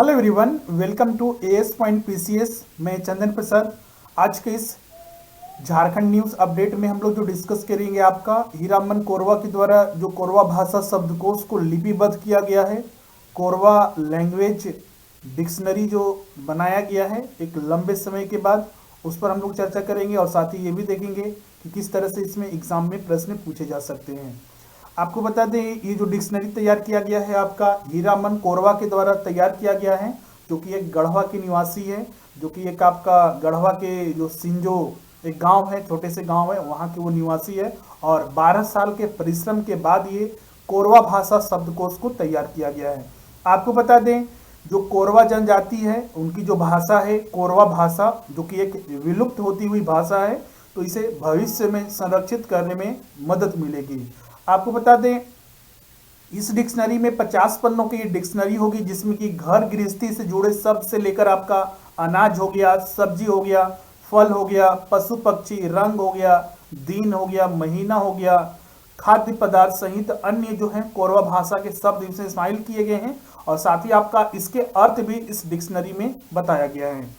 Hello everyone, welcome to AS point PCS. मैं चंदन प्रसाद। आज के इस झारखंड न्यूज़ अपडेट में हम लोग जो डिस्कस करेंगे आपका हीरामन कोरवा के द्वारा जो कोरवा भाषा शब्दकोश को लिपिबद्ध किया गया है, कोरवा लैंग्वेज डिक्शनरी जो बनाया गया है एक लंबे समय के बाद, उस पर हम लोग चर्चा करेंगे और साथ ही ये भी देखेंगे कि किस तरह से इसमें एग्जाम में प्रश्न पूछे जा सकते हैं। आपको बता दें ये जो डिक्शनरी तैयार किया गया है आपका हीरामन कोरवा के द्वारा तैयार किया गया है, जो कि एक गढ़वा के निवासी है, जो कि एक आपका गढ़वा के जो सिंजो एक गांव है, छोटे से गांव है, वहाँ के वो निवासी है। और 12 साल के परिश्रम के बाद ये कोरवा भाषा शब्दकोश को तैयार किया गया है। आपको बता दें जो कोरवा जनजाति है उनकी जो भाषा है कोरवा भाषा, जो कि एक विलुप्त होती हुई भाषा है, तो इसे भविष्य में संरक्षित करने में मदद मिलेगी। आपको बता दें इस डिक्शनरी में 50 पन्नों की डिक्शनरी होगी, जिसमें कि घर गृहस्थी से जुड़े शब्द से लेकर आपका अनाज हो गया, सब्जी हो गया, फल हो गया, पशु पक्षी, रंग हो गया, दिन हो गया, महीना हो गया, खाद्य पदार्थ सहित अन्य जो है कोरवा भाषा के शब्द इसमें इस्तेमाल किए गए हैं। और साथ ही आपका इसके अर्थ भी इस डिक्शनरी में बताया गया है।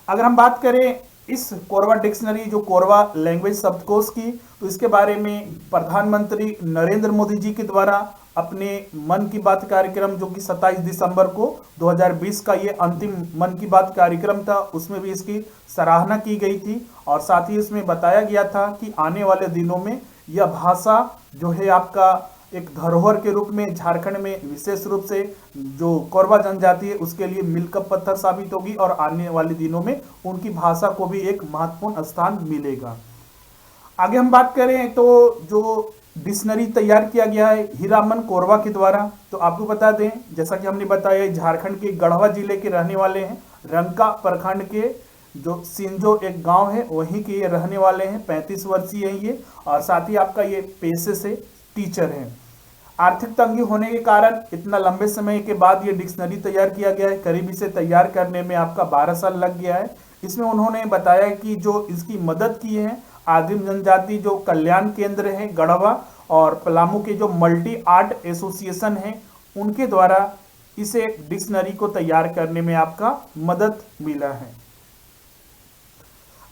अगर हम बात करें इस कोरवा डिक्शनरी जो कोरवा लैंग्वेज शब्दकोश की, तो इसके बारे में प्रधानमंत्री नरेंद्र मोदी जी के द्वारा अपने मन की बात कार्यक्रम, जो कि 27 दिसंबर को 2020 का ये अंतिम मन की बात कार्यक्रम था, उसमें भी इसकी सराहना की गई थी। और साथ ही इसमें बताया गया था कि आने वाले दिनों में यह भाषा जो है आपका एक धरोहर के रूप में झारखंड में विशेष रूप से जो कोरवा जनजाति है उसके लिए मील का पत्थर साबित होगी और आने वाले दिनों में उनकी भाषा को भी एक महत्वपूर्ण स्थान मिलेगा। आगे हम बात करें तो जो डिक्शनरी तैयार किया गया है हीरामन कोरवा के द्वारा, तो आपको बता दें जैसा कि हमने बताया झारखंड के गढ़वा जिले के रहने वाले हैं, रंका प्रखंड के जो सिंजो एक गांव है वहीं के ये रहने वाले हैं, 35 वर्षीय हैं ये। और साथ ही आपका ये पेशे से टीचर हैं। आर्थिक तंगी होने के कारण इतना लंबे समय के बाद ये डिक्शनरी तैयार किया गया है, करीब इसे तैयार करने में आपका 12 साल लग गया है। इसमें उन्होंने बताया कि जो इसकी मदद की है आदिम जनजाति जो कल्याण केंद्र है गढ़वा और पलामू के जो मल्टी आर्ट एसोसिएशन है उनके द्वारा इसे डिक्शनरी को तैयार करने में आपका मदद मिला है।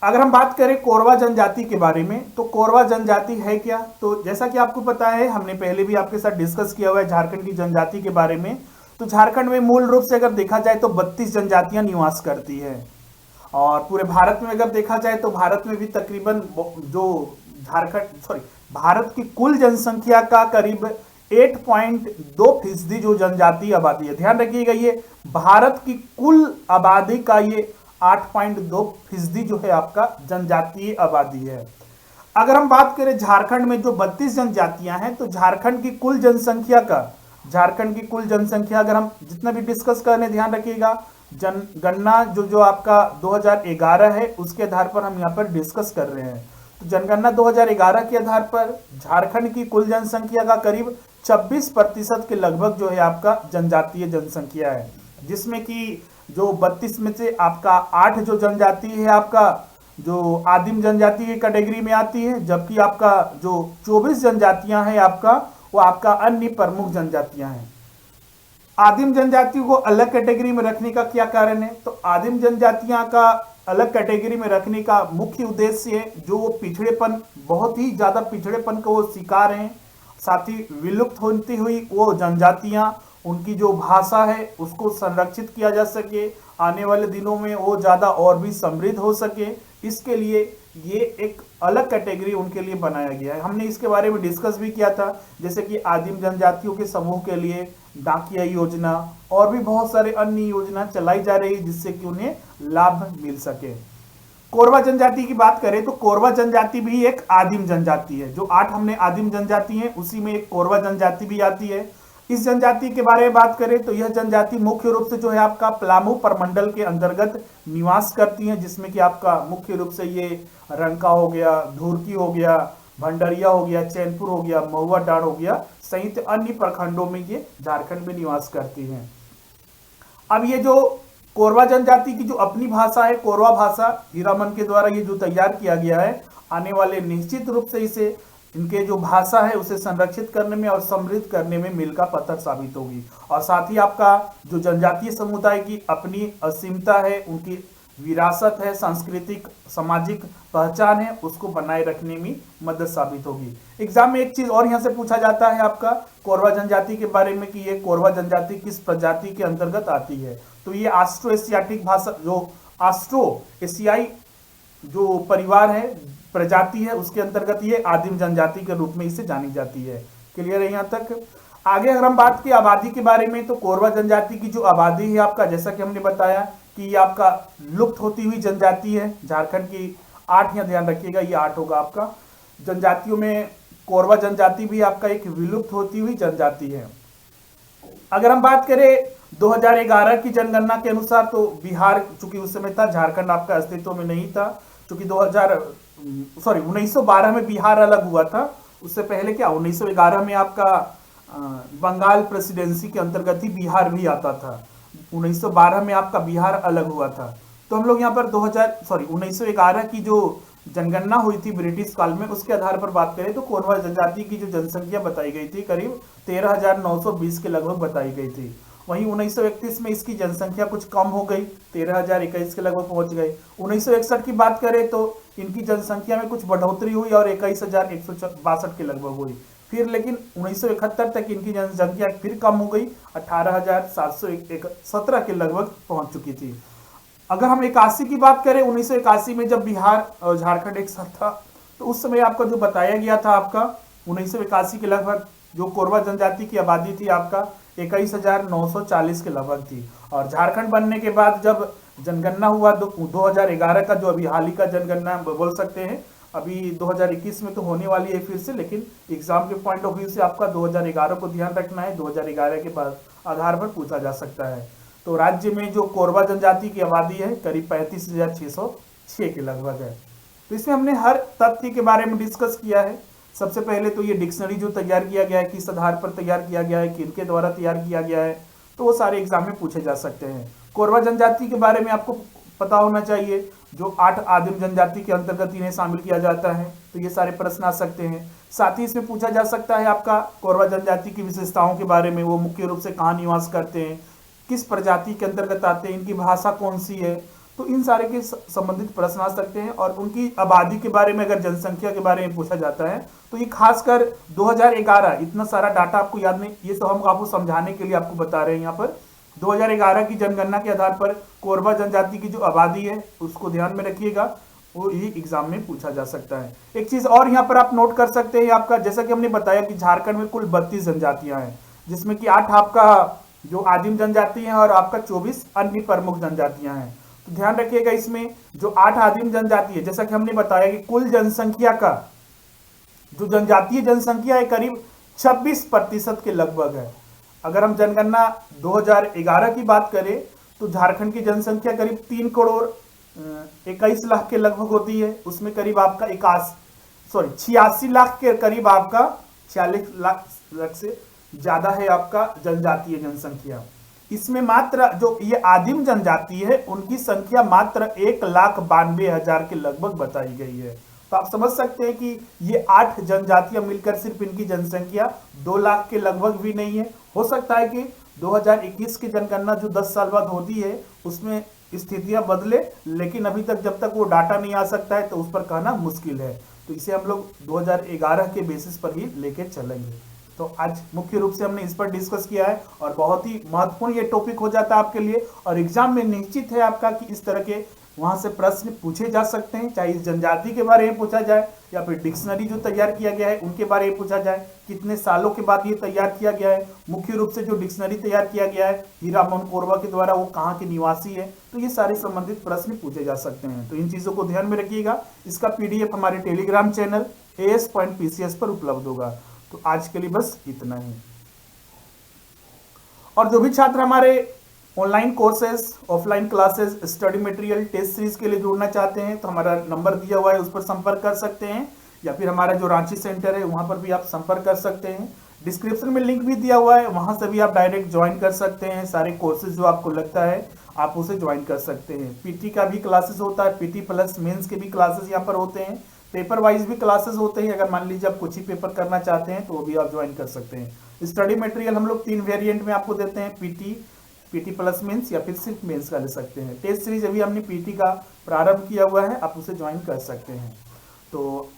अगर हम बात करें कोरवा जनजाति के बारे में, तो कोरवा जनजाति है क्या, तो जैसा कि आपको पता है हमने पहले भी आपके साथ डिस्कस किया हुआ है झारखंड की जनजाति के बारे में। तो झारखंड में मूल रूप से अगर देखा जाए तो 32 जनजातियां निवास करती है। और पूरे भारत में अगर देखा जाए तो भारत में भी तकरीबन जो भारत की कुल जनसंख्या का करीब 8.2% जो जनजातीय आबादी है। ध्यान रखिएगा ये भारत की कुल आबादी का ये 8.2% जो है आपका जनजातीय आबादी है। अगर हम बात करें झारखंड में जो 32 जनजातियां हैं, तो झारखंड की कुल जनसंख्या अगर हम जितना भी डिस्कस करने ध्यान रखिएगा, जनगणना जो आपका 2011 है उसके आधार पर हम यहाँ पर डिस्कस कर रहे हैं। तो जनगणना 2011 के आधार पर झारखंड की कुल जनसंख्या का करीब 26% के लगभग जो है आपका जनजातीय जनसंख्या है, जिसमें कि जो 32 में से आपका 8 जो जनजाति है आपका जो आदिम जनजाति की कैटेगरी में आती है, जबकि आपका जो 24 जनजातियां हैं आपका वो आपका अन्य प्रमुख जनजातियां हैं। आदिम जनजातियों को अलग कैटेगरी में रखने का क्या कारण है, तो आदिम जनजातियां का अलग कैटेगरी में रखने का मुख्य उद्देश्य है जो वो पिछड़ेपन, बहुत ही ज्यादा पिछड़ेपन का वो शिकार हैं, साथ ही विलुप्त होती हुई वो जनजातियां, उनकी जो भाषा है उसको संरक्षित किया जा सके, आने वाले दिनों में वो ज़्यादा और भी समृद्ध हो सके, इसके लिए ये एक अलग कैटेगरी उनके लिए बनाया गया है। हमने इसके बारे में डिस्कस भी किया था, जैसे कि आदिम जनजातियों के समूह के लिए डाकिया योजना और भी बहुत सारे अन्य योजना चलाई जा रही है जिससे कि उन्हें लाभ मिल सके। कोरवा जनजाति की बात करें तो कोरवा जनजाति भी एक आदिम जनजाति है। जो 8 हमने आदिम जनजाति है उसी में एक कोरवा जनजाति भी आती है। इस जनजाति के बारे में बात करें तो यह जनजाति मुख्य रूप से जो है आपका पलामू प्रमंडल के अंतर्गत निवास करती है, जिसमें कि आपका मुख्य रूप से ये रंका हो गया, धुरकी हो गया, भंडरिया हो गया, चैनपुर हो गया, महुआ डांड हो गया सहित अन्य प्रखंडों में ये झारखंड में निवास करती हैं। अब ये जो कोरवा जनजाति की जो अपनी भाषा है कोरवा भाषा हीरामन के द्वारा ये जो तैयार किया गया है, आने वाले निश्चित रूप से इसे इनके जो भाषा है उसे संरक्षित करने में और समृद्ध करने में मील का पत्थर साबित होगी। और साथ ही आपका जो जनजातीय समुदाय की अपनी असीमता है, उनकी विरासत है, सांस्कृतिक सामाजिक पहचान है, उसको बनाए रखने में मदद साबित होगी। एग्जाम में एक चीज और यहाँ से पूछा जाता है आपका कोरवा जनजाति के बारे में कि ये कोरवा जनजाति किस प्रजाति के अंतर्गत आती है। तो ये ऑस्ट्रो एशियाटिक भाषा, जो ऑस्ट्रो एशियाई जो परिवार है, प्रजाति है, उसके अंतर्गत ये आदिम जनजाति के रूप में इसे जानी जाती है। क्लियर है यहाँ तक। आगे अगर हम बात की आबादी के बारे में, तो कोरवा जनजाति की जो आबादी है आपका, जैसा कि हमने बताया कि ये आपका लुप्त होती हुई जनजाति है। झारखंड की 8, यहाँ ध्यान रखिएगा, ये 8 होगा आपका। जनजातियों में कोरवा जनजाति भी आपका एक विलुप्त होती हुई जनजाति है। अगर हम बात करें 2011 की जनगणना के अनुसार, तो बिहार चूंकि उस समय था, झारखंड आपका अस्तित्व में नहीं था। चूंकि 1912 में बिहार अलग हुआ था। उससे पहले क्या 1911 में आपका बंगाल प्रेसिडेंसी के अंतर्गत ही बिहार भी आता था। 1912 में आपका बिहार अलग हुआ था। तो हम लोग यहाँ पर 1911 की जो जनगणना हुई थी ब्रिटिश काल में, उसके आधार पर बात करें तो कोरवा जनजाति की जो जनसंख्या बताई गई थी करीब 13,920 के लगभग बताई गई थी। वहीं 1931 में इसकी जनसंख्या कुछ कम हो गई, 13,021 के लगभग पहुंच गई। 1961 की बात करें तो इनकी जनसंख्या में कुछ बढ़ोतरी हुई और 21,162 के लगभग हुई। फिर लेकिन 1971 तक इनकी जनसंख्या फिर कम हो गई, 18,717 के लगभग पहुंच चुकी थी। अगर हम 81 की बात करें, 1981 में जब बिहार और झारखंड एक साथ था, तो उस समय आपका जो बताया गया था आपका 1981 के लगभग जो कोरवा जनजाति की आबादी थी आपका 21,940 के लगभग थी। और झारखंड बनने के बाद जब जनगणना हुआ 2011 का, जो अभी हाल ही का जनगणना बोल सकते हैं, अभी 2021 में तो होने वाली है फिर से, लेकिन एग्जाम के पॉइंट ऑफ व्यू से आपका 2011 को ध्यान रखना है। 2011 के बाद आधार पर पूछा जा सकता है। तो राज्य में जो कोरवा जनजाति की आबादी है करीब 35,606 के लगभग है। तो इसमें हमने हर तथ्य के बारे में डिस्कस किया है। सबसे पहले तो ये डिक्शनरी जो तैयार किया गया है, किस आधार पर तैयार किया गया है, किनके द्वारा तैयार किया गया है, तो वो सारे एग्जाम में पूछे जा सकते हैं। कोरवा जनजाति के बारे में आपको पता होना चाहिए, जो 8 आदिम जनजाति के अंतर्गत इन्हें शामिल किया जाता है। तो ये सारे प्रश्न आ सकते हैं। साथ ही इसमें पूछा जा सकता है आपका कोरवा जनजाति की विशेषताओं के बारे में, वो मुख्य रूप से कहाँ निवास करते हैं, किस प्रजाति के अंतर्गत आते हैं, इनकी भाषा कौन सी है। तो इन सारे के संबंधित प्रश्न आ सकते हैं। और उनकी आबादी के बारे में, अगर जनसंख्या के बारे में पूछा जाता है, तो ये खासकर 2011, इतना सारा डाटा आपको याद नहीं, ये सब हम आपको समझाने के लिए आपको बता रहे हैं। यहाँ पर 2011 की जनगणना के आधार पर कोरवा जनजाति की जो आबादी है उसको ध्यान में रखिएगा, वो ये एग्जाम में पूछा जा सकता है। एक चीज और यहाँ पर आप नोट कर सकते हैं आपका, जैसा कि हमने बताया कि झारखंड में कुल 32 जनजातियां हैं, जिसमें कि 8 आपका जो आदिम जनजाति हैं और आपका 24 अन्य प्रमुख जनजातियां हैं। तो ध्यान रखिएगा, इसमें जो 8 आदिम जनजाति है, जैसा कि हमने बताया कि कुल जनसंख्या का जो जनजातीय जनसंख्या है करीब 26% के लगभग है। अगर हम जनगणना 2011 की बात करें तो झारखंड की जनसंख्या करीब 3 करोड़ 21 लाख के लगभग होती है। उसमें करीब आपका 86 लाख के करीब आपका 46 लाख से ज्यादा है आपका जनजातीय जनसंख्या। इसमें मात्र जो ये आदिम जनजाति है उनकी संख्या मात्र 1,92,000 के लगभग बताई गई है। तो आप समझ सकते हैं कि ये 8 जनजातियां मिलकर सिर्फ इनकी जनसंख्या 2 लाख के लगभग भी नहीं है। हो सकता है कि 2021 की जनगणना जो 10 साल बाद होती है उसमें स्थितियां बदले, लेकिन अभी तक जब तक वो डाटा नहीं आ सकता है तो उस पर कहना मुश्किल है। तो इसे हम लोग 2011 के बेसिस पर ही लेके चलेंगे। तो आज मुख्य रूप से हमने इस पर डिस्कस किया है और बहुत ही महत्वपूर्ण ये टॉपिक हो जाता है आपके लिए। और एग्जाम में निश्चित है आपका कि इस तरह के वहां से प्रश्न पूछे जा सकते हैं, चाहे इस जनजाति के बारे में पूछा जाए या फिर डिक्शनरी जो तैयार किया गया है उनके बारे में पूछा जाए, कितने सालों के बाद ये तैयार किया गया है। मुख्य रूप से जो डिक्शनरी तैयार किया गया है हीरामन कोरवा के द्वारा, वो कहाँ के निवासी है। तो ये सारे संबंधित प्रश्न पूछे जा सकते हैं। तो इन चीजों को ध्यान में रखिएगा। इसका PDF हमारे टेलीग्राम चैनल as.pcs पर उपलब्ध होगा। तो आज के लिए बस इतना ही। और जो भी छात्र हमारे online courses, offline classes, study material, test series के लिए जुड़ना चाहते हैं तो हमारा नंबर दिया हुआ है, उस पर संपर्क कर सकते हैं। या फिर हमारा जो रांची सेंटर है वहां पर भी आप संपर्क कर सकते हैं। डिस्क्रिप्शन में लिंक भी दिया हुआ है, वहां से भी आप डायरेक्ट ज्वाइन कर सकते हैं। सारे कोर्सेज जो आपको लगता है आप उसे ज्वाइन कर सकते हैं। PT का भी क्लासेस होता है, PT प्लस मेंस के भी क्लासेस यहाँ पर होते हैं। पेपर वाइज भी क्लासेस होते हैं, अगर मान लीजिए आप कुछ ही पेपर करना चाहते हैं तो वो भी आप ज्वाइन कर सकते हैं। स्टडी मटेरियल हम लोग 3 वेरिएंट में आपको देते हैं, पीटी प्लस मेंस या फिर सिर्फ मेंस का ले सकते हैं। टेस्ट सीरीज अभी हमने पीटी का प्रारंभ किया हुआ है, आप उसे ज्वाइन कर सकते हैं। तो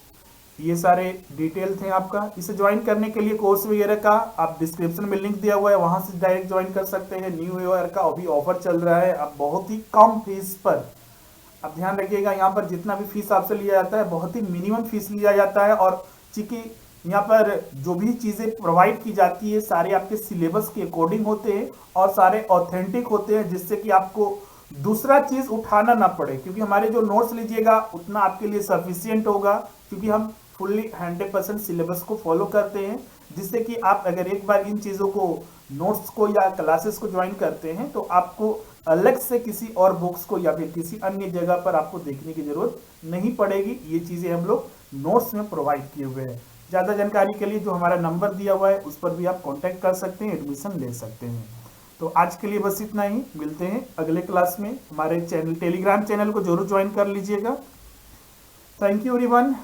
ये सारे डिटेल थे आपका। इसे ज्वाइन करने के लिए कोर्स वगैरह का आप डिस्क्रिप्शन में लिंक दिया हुआ है, वहां से डायरेक्ट ज्वाइन कर सकते हैं। न्यू ईयर का अभी ऑफर चल रहा है, आप बहुत ही कम फीस पर, अब ध्यान रखिएगा यहाँ पर जितना भी फीस आपसे लिया जाता है बहुत ही मिनिमम फीस लिया जाता है, और चूंकि यहाँ पर जो भी चीज़ें प्रोवाइड की जाती है सारे आपके सिलेबस के अकॉर्डिंग होते हैं और सारे ऑथेंटिक होते हैं, जिससे कि आपको दूसरा चीज़ उठाना ना पड़े, क्योंकि हमारे जो नोट्स लीजिएगा उतना आपके लिए सफिशियंट होगा, क्योंकि हम फुल्ली 100% सिलेबस को फॉलो करते हैं, जिससे कि आप अगर एक बार इन चीज़ों को, नोट्स को या क्लासेस को ज्वाइन करते हैं तो आपको अलग से किसी और बुक्स को या फिर किसी अन्य जगह पर आपको देखने की जरूरत नहीं पड़ेगी। ये चीज़ें हम लोग नोट्स में प्रोवाइड किए हुए हैं। ज़्यादा जानकारी के लिए जो हमारा नंबर दिया हुआ है उस पर भी आप कॉन्टैक्ट कर सकते हैं, एडमिशन ले सकते हैं। तो आज के लिए बस इतना ही, मिलते हैं अगले क्लास में। हमारे चैनल टेलीग्राम चैनल को जरूर ज्वाइन कर लीजिएगा। Thank you everyone.